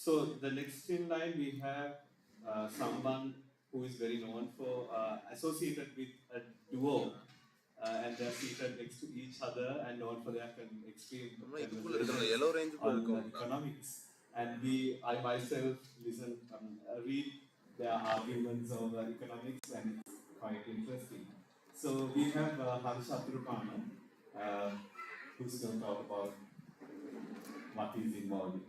So the next in line we have someone who is very known for associated with a duo, and they are seated next to each other and known for their extreme conversations on economics. And I myself read their arguments over economics, and it's quite interesting. So we have Harsha Turupana, who's going to talk about what is involved in.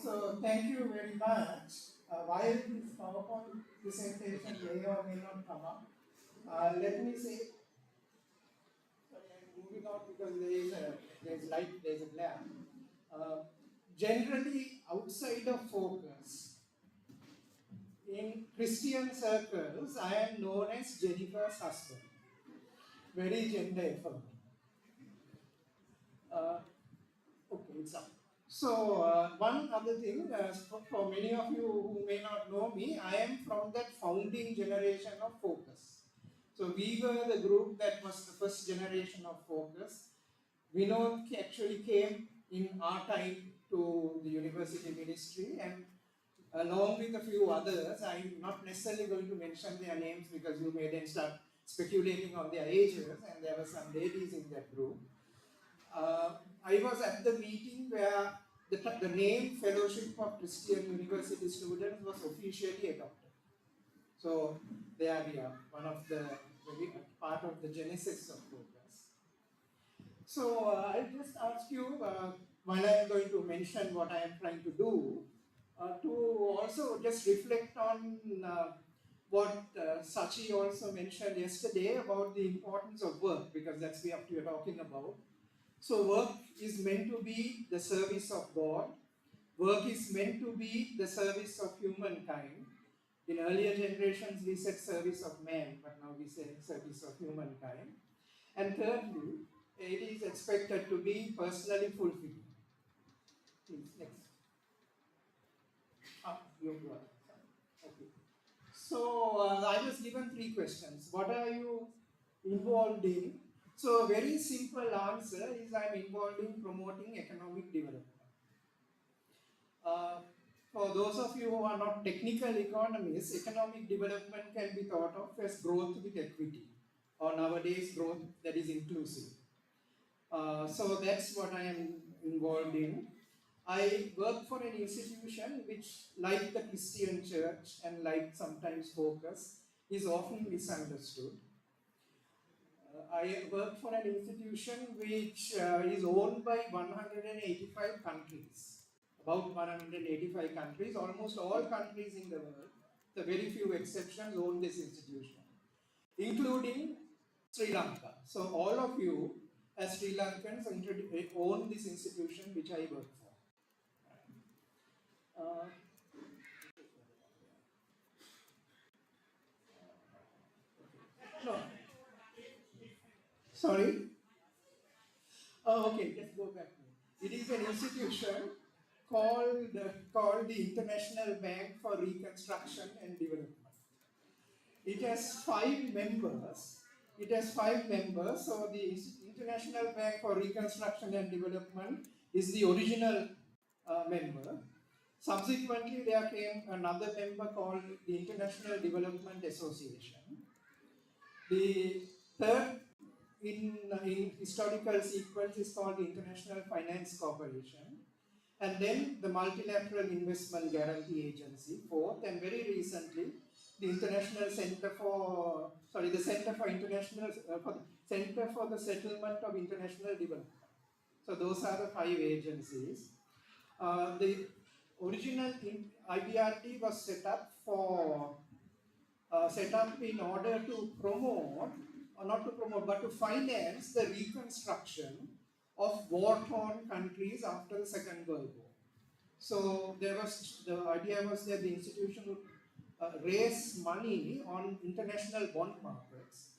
So thank you very much. While this PowerPoint presentation may or may not come up, let me say, sorry, I'm moving out because there is light, there is a glare. Generally, outside of focus, in Christian circles, I am known as Jennifer's husband. Very gender affirming. Okay, it's up. So one other thing, for many of you who may not know me, I am from that founding generation of Focus. So we were the group that was the first generation of Focus. Vinod actually came in our time to the university ministry, and along with a few others, I'm not necessarily going to mention their names because you may then start speculating on their ages, and there were some ladies in that group. I was at the meeting where the name Fellowship of Christian University Students was officially adopted. So there we are, one of the part of the genesis of Focus. So I'll just ask you, while I'm going to mention what I am trying to do, to also just reflect on what Sachi also mentioned yesterday about the importance of work, because that's what we are talking about. So work is meant to be the service of God. Work is meant to be the service of humankind. In earlier generations, we said service of man, but now we say service of humankind. And thirdly, it is expected to be personally fulfilling. Please, next. Okay. So I was given 3 questions. What are you involved in? So a very simple answer is I'm involved in promoting economic development. For those of you who are not technical economists, economic development can be thought of as growth with equity, or nowadays growth that is inclusive. So that's what I am involved in. I work for an institution which, like the Christian church and like sometimes Focus, is often misunderstood. I work for an institution which is owned by 185 countries. About 185 countries, almost all countries in the world, the very few exceptions, own this institution, including Sri Lanka. So all of you as Sri Lankans own this institution which I work for. No. Sorry? Oh, okay, let's go back. It is an institution called the International Bank for Reconstruction and Development. It has 5 members. So the International Bank for Reconstruction and Development is the original member. Subsequently, there came another member called the International Development Association. The third in historical sequence is called the International Finance Corporation, and then the Multilateral Investment Guarantee Agency, fourth, and very recently the International Center for the Center for the Settlement of International Development. So those are the 5 agencies. The original IBRD was set up in order to promote, or not to promote, but to finance the reconstruction of war-torn countries after the Second World War. So the idea was that the institution would raise money on international bond markets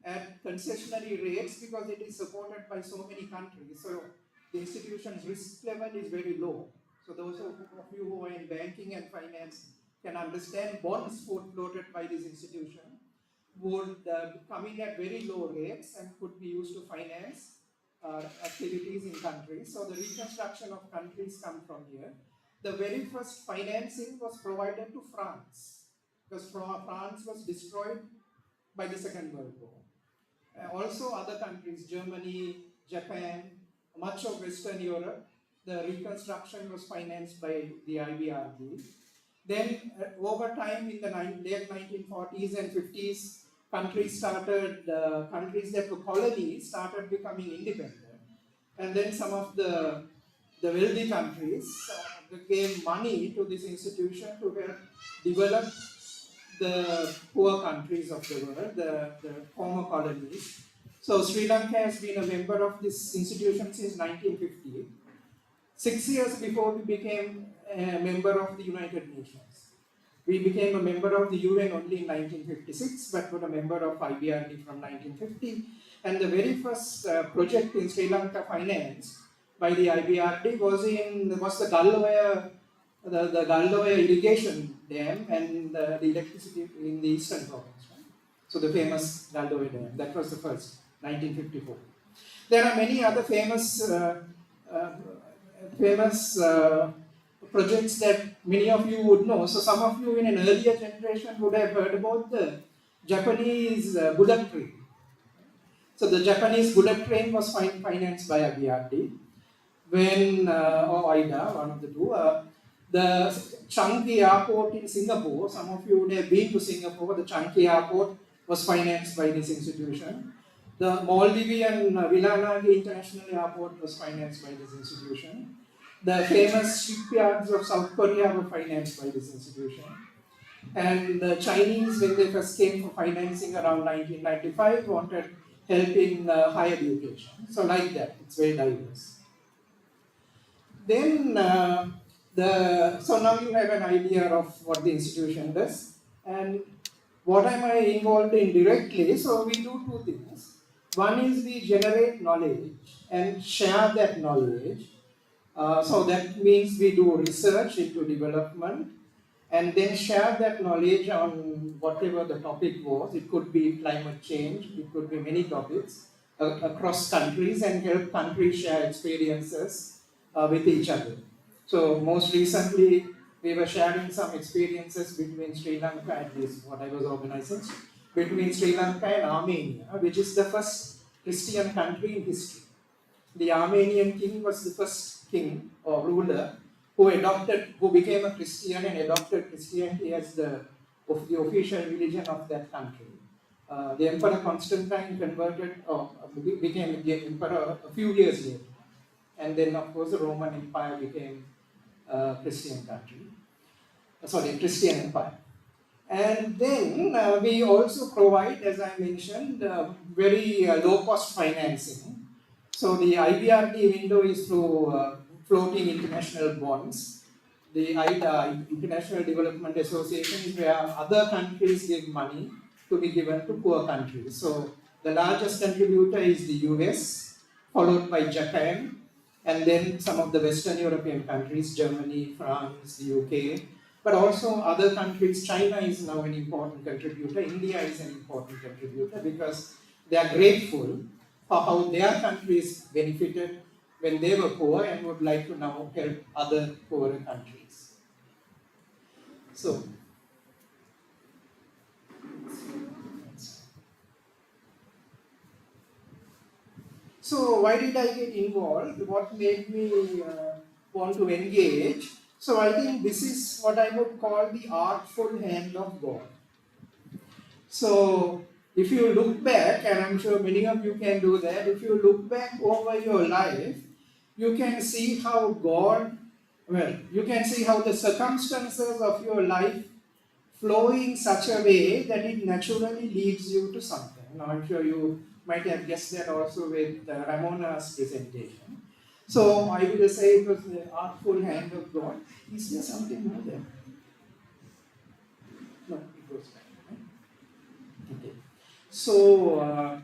at concessionary rates because it is supported by so many countries. So the institution's risk level is very low. So those of you who are in banking and finance can understand bonds floated by this institution would come in at very low rates and could be used to finance activities in countries. So the reconstruction of countries come from here. The very first financing was provided to France because France was destroyed by the Second World War. Also other countries, Germany, Japan, much of Western Europe, the reconstruction was financed by the IBRD. Then over time in the late 1940s and 50s, countries that were colonies started becoming independent. And then some of the wealthy countries gave money to this institution to help develop the poor countries of the world, the former colonies. So Sri Lanka has been a member of this institution since 1950. 6 years before we became a member of the United Nations. We became a member of the UN only in 1956, but were a member of IBRD from 1950. And the very first project in Sri Lanka financed by the IBRD was the Galloya irrigation dam and the electricity in the eastern province. Right? So the famous Galloya dam, that was the first, 1954. There are many other famous projects that many of you would know. So some of you in an earlier generation would have heard about the Japanese bullet train. So the Japanese bullet train was financed by IBRD when, or AIDA, one of the two. The Changi airport in Singapore, some of you would have been to Singapore, the Changi airport was financed by this institution. The Maldivian Vilanagi International Airport was financed by this institution. The famous shipyards of South Korea were financed by this institution. And the Chinese, when they first came for financing around 1995, wanted help in higher education. So like that, it's very diverse. Then, so now you have an idea of what the institution does. And what am I involved in directly? So we do two things. One is we generate knowledge and share that knowledge. So that means we do research into development and then share that knowledge on whatever the topic was. It could be climate change, it could be many topics across countries and help countries share experiences with each other. So most recently, we were sharing some experiences between Sri Lanka, at least what I was organizing, between Sri Lanka and Armenia, which is the first Christian country in history. The Armenian king was the first king or ruler who became a Christian and adopted Christianity as the official religion of that country. The Emperor Constantine converted or became the emperor a few years later. And then, of course, the Roman Empire became a Christian country. Christian Empire. And then we also provide, as I mentioned, very low-cost financing. So the IBRD window is through floating international bonds. The IDA, International Development Association, is where other countries give money to be given to poor countries. So the largest contributor is the US, followed by Japan, and then some of the Western European countries, Germany, France, the UK, but also other countries. China is now an important contributor, India is an important contributor because they are grateful for how their countries benefited when they were poor and would like to now help other poorer countries. So why did I get involved? What made me want to engage? So I think this is what I would call the artful hand of God. So if you look back, and I'm sure many of you can do that, if you look back over your life, you can see how you can see how the circumstances of your life flow in such a way that it naturally leads you to something. Now I'm sure you might have guessed that also with Ramona's presentation. So I will say it was the artful hand of God. Is there something more there? No, it goes back. Right? Okay. So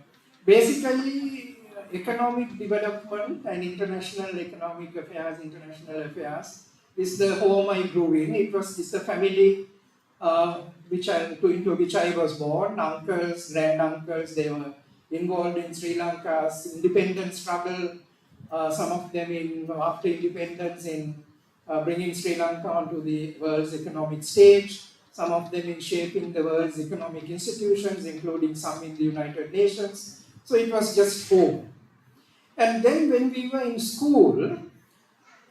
basically, economic development and international economic affairs, international affairs is the home I grew in. It's a family into which I was born. Uncles, granduncles, they were involved in Sri Lanka's independence struggle. Some of them after independence in bringing Sri Lanka onto the world's economic stage. Some of them in shaping the world's economic institutions, including some in the United Nations. So it was just home. And then when we were in school,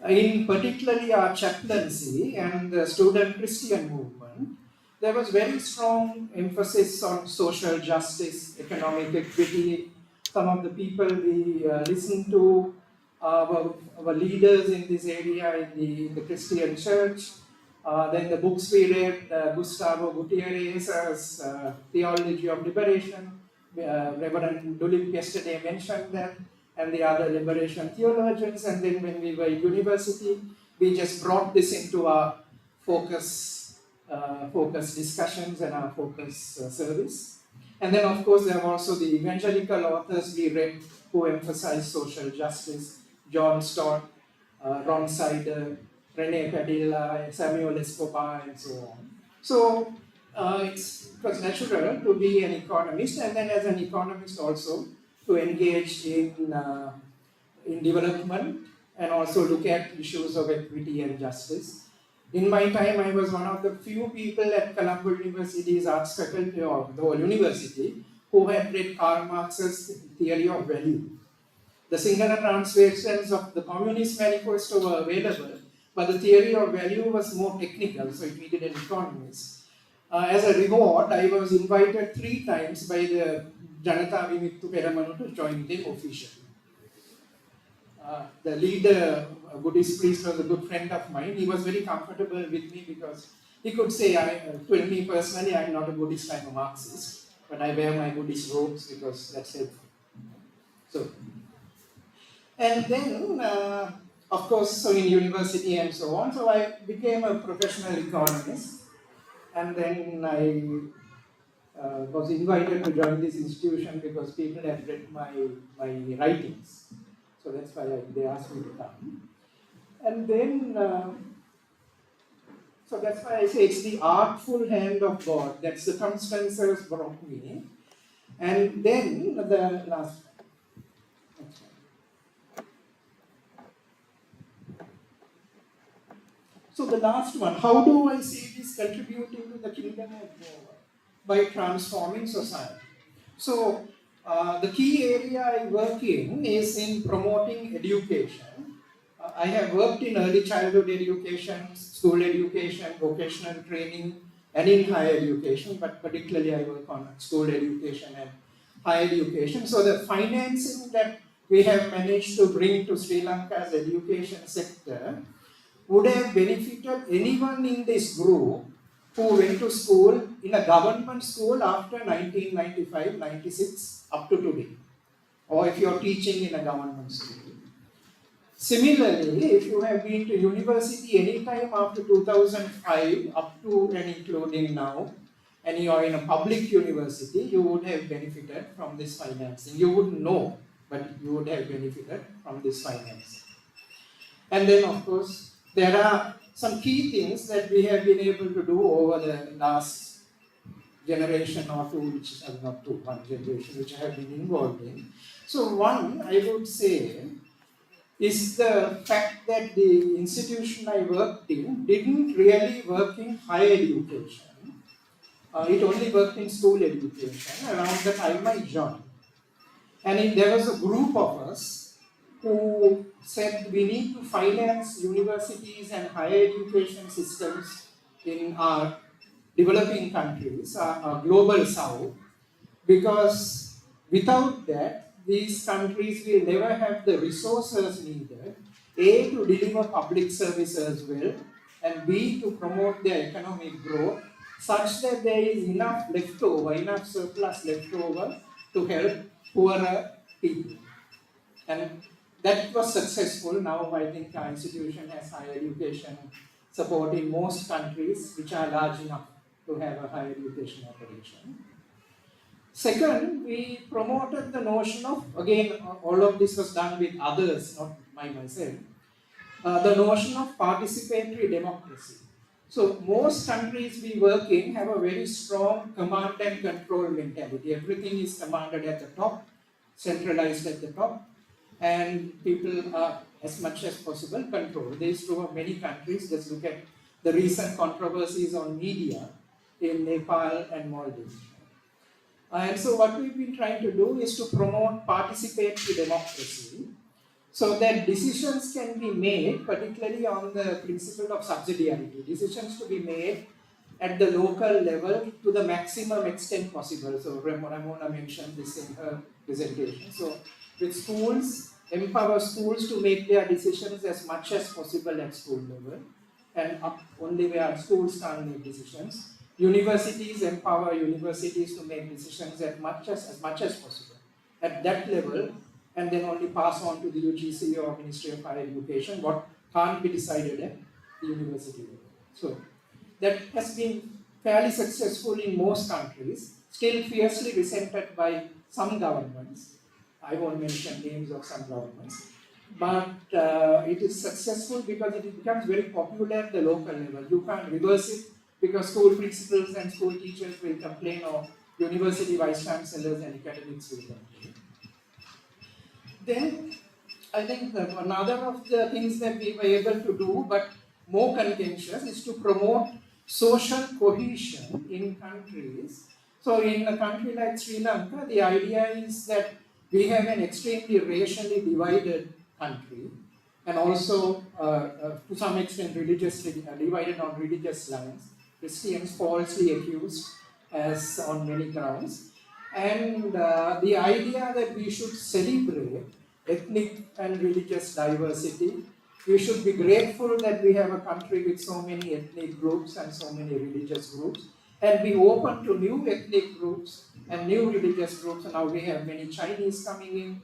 in particularly our chaplaincy and the student Christian movement, there was very strong emphasis on social justice, economic equity. Some of the people we listened to were leaders in this area in the Christian church. Then the books we read, Gustavo Gutierrez's Theology of Liberation. Reverend Dulip yesterday mentioned that, and the other liberation theologians. And then when we were at university, we just brought this into our focus discussions and our focus service. And then of course there are also the evangelical authors we read who emphasize social justice: John Stott, Ron Sider, Rene Padilla, Samuel Escobar, and so on. So it was natural to be an economist, and then as an economist also to engage in development and also look at issues of equity and justice. In my time, I was one of the few people at Colombo University's arts faculty, or the whole university, who had read Karl Marx's theory of value. The Sinhala translations of the Communist Manifesto were available, but the theory of value was more technical, so it needed an economist. As a reward, I was invited 3 times by the Janata Vimittu Peramanu to join them officially. The leader, a Buddhist priest, was a good friend of mine. He was very comfortable with me because he could say, to me personally, I'm not a Buddhist, I'm a Marxist, but I wear my Buddhist robes because that's helpful. So, and then, of course, so in university and so on, so I became a professional economist, and then I was invited to join this institution because people had read my writings. So that's why they asked me to come. And then, so that's why I say it's the artful hand of God that circumstances brought me. And then the last one. So the last one, how do I see this contributing to the kingdom of God? By transforming society. So the key area I work in is in promoting education. I have worked in early childhood education, school education, vocational training, and in higher education, but particularly I work on school education and higher education. So the financing that we have managed to bring to Sri Lanka's education sector would have benefited anyone in this group who went to school in a government school after 1995-96 up to today, or if you're teaching in a government school. Similarly, if you have been to university anytime after 2005 up to and including now, and you are in a public university, you would have benefited from this financing. You wouldn't know, but you would have benefited from this financing. And then, of course, there are some key things that we have been able to do over the last generation or two, which is not two, one generation, which I have been involved in. So one, I would say, is the fact that the institution I worked in didn't really work in higher education. It only worked in school education around the time I joined. And there was a group of us who said we need to finance universities and higher education systems in our developing countries, our global south, because without that, these countries will never have the resources needed, A, to deliver public services well, and B, to promote their economic growth, such that there is enough leftover, enough surplus leftover to help poorer people. And that was successful. Now I think our institution has higher education support in most countries which are large enough to have a higher education operation. Second, we promoted the notion of, again, all of this was done with others, not by myself, the notion of participatory democracy. So most countries we work in have a very strong command and control mentality. Everything is commanded at the top, centralized at the top, and people are as much as possible controlled. This is true of many countries. Just look at the recent controversies on media in Nepal and Maldives. And so what we've been trying to do is to promote participatory democracy so that decisions can be made, particularly on the principle of subsidiarity, decisions to be made at the local level to the maximum extent possible. So Ramona mentioned this in her presentation. So with schools, empower schools to make their decisions as much as possible at school level, and up only where schools can't make decisions. Universities empower universities to make decisions as much as possible at that level, and then only pass on to the UGC or Ministry of Higher Education what can't be decided at the university level. So that has been fairly successful in most countries, still fiercely resented by some governments. I won't mention names of some governments, but it is successful because it becomes very popular at the local level. You can't reverse it because school principals and school teachers will complain, or university vice chancellors and academics will complain. Then I think another of the things that we were able to do, but more contentious, is to promote social cohesion in countries. So in a country like Sri Lanka, the idea is that we have an extremely racially divided country, and also to some extent religiously divided on religious lines. Christians falsely accused as on many grounds. And the idea that we should celebrate ethnic and religious diversity. We should be grateful that we have a country with so many ethnic groups and so many religious groups, and be open to new ethnic groups and new religious groups. And now we have many Chinese coming in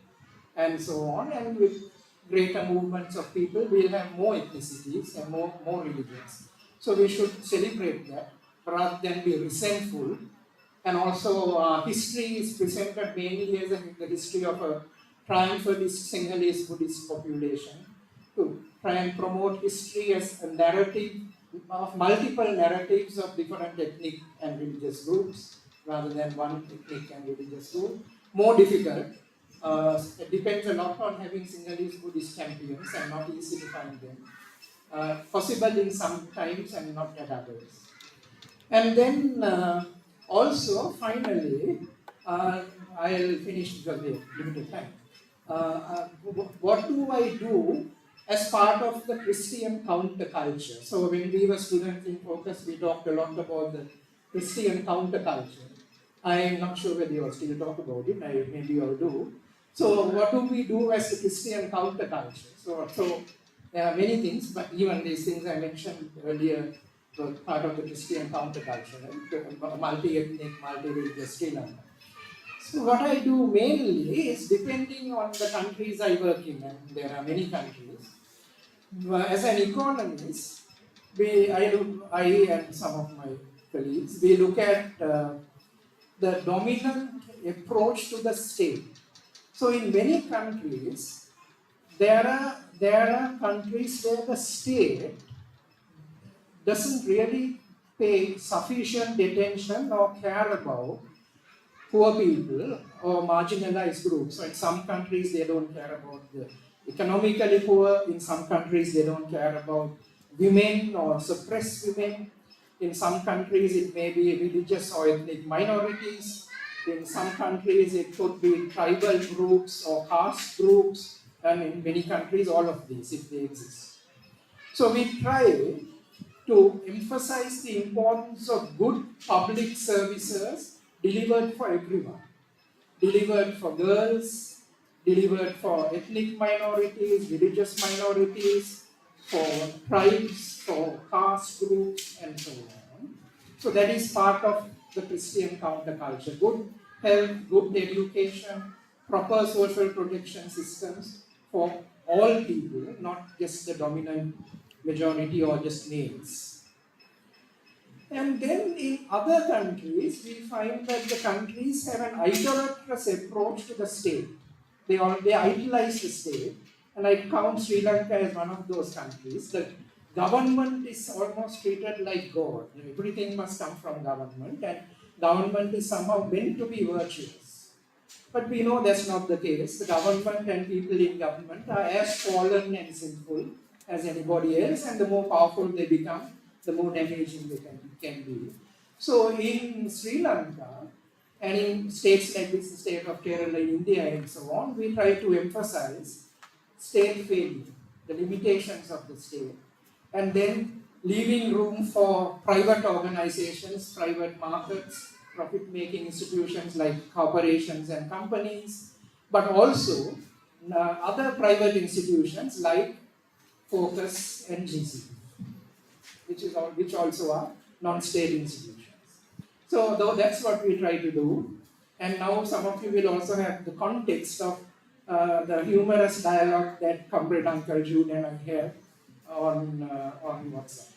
and so on, and with greater movements of people, we'll have more ethnicities and more religions. So we should celebrate that rather than be resentful. And also history is presented mainly as the history of a triumphalist Sinhalese Buddhist population, to try and promote history as a narrative of multiple narratives of different ethnic and religious groups rather than one ethnic and religious group. More difficult. It depends a lot on having Sinhalese Buddhist champions and not easy to find them. Possible in some times and not at others. And then also, finally, I'll finish because we have limited time. What do I do as part of the Christian counterculture? So when we were students in Focus, we talked a lot about the Christian counterculture. I am not sure whether you all still talk about it, maybe you all do. So what do we do as the Christian counterculture? So there are many things, but even these things I mentioned earlier were part of the Christian counterculture, right? Multi-ethnic, multi-religious Sri Lanka. So what I do mainly is, depending on the countries I work in, and there are many countries, as an economist, I and some of my colleagues, we look at the dominant approach to the state. So in many countries, there are countries where the state doesn't really pay sufficient attention or care about poor people or marginalized groups. So in some countries they don't care about the economically poor, in some countries they don't care about women or suppressed women, in some countries it may be religious or ethnic minorities, in some countries it could be tribal groups or caste groups, and in many countries all of these if they exist. So we try to emphasize the importance of good public services delivered for everyone, delivered for girls, delivered for ethnic minorities, religious minorities, for tribes, for caste groups, and so on. So that is part of the Christian counterculture. Good health, good education, proper social protection systems for all people, not just the dominant majority or just males. And then in other countries, we find that the countries have an idolatrous approach to the state. They idolize the state, and I count Sri Lanka as one of those countries. That government is almost treated like God. Everything must come from government, and government is somehow meant to be virtuous. But we know that's not the case. The government and people in government are as fallen and sinful as anybody else, and the more powerful they become, the more damaging they can be. So in Sri Lanka and in states like this, the state of Kerala, India, and so on, we try to emphasize state failure, the limitations of the state, and then leaving room for private organizations, private markets, profit-making institutions like corporations and companies, but also other private institutions like Focus and GC, which also are non-state institutions. So that's what we try to do. And now some of you will also have the context of the humorous dialogue that Comrade Uncle Jude and I have on WhatsApp.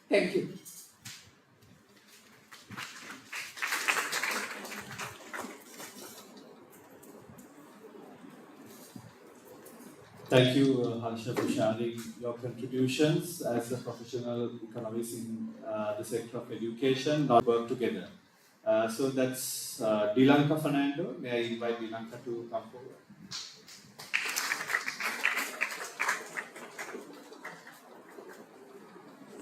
Thank you. Thank you, Harsha, for sharing your contributions as a professional economist in the sector of education, not work together. So that's Dilanka Fernando. May I invite Dilanka to come forward?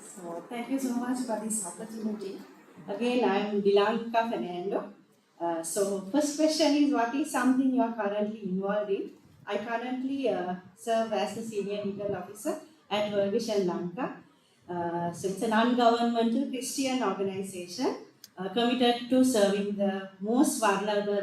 So thank you so much for this opportunity. Again, I am Dilanka Fernando. So first question is, what is something you are currently involved in? I currently serve as the Senior Legal Officer at World Vision Lanka. So it's a non-governmental Christian organization committed to serving the most vulnerable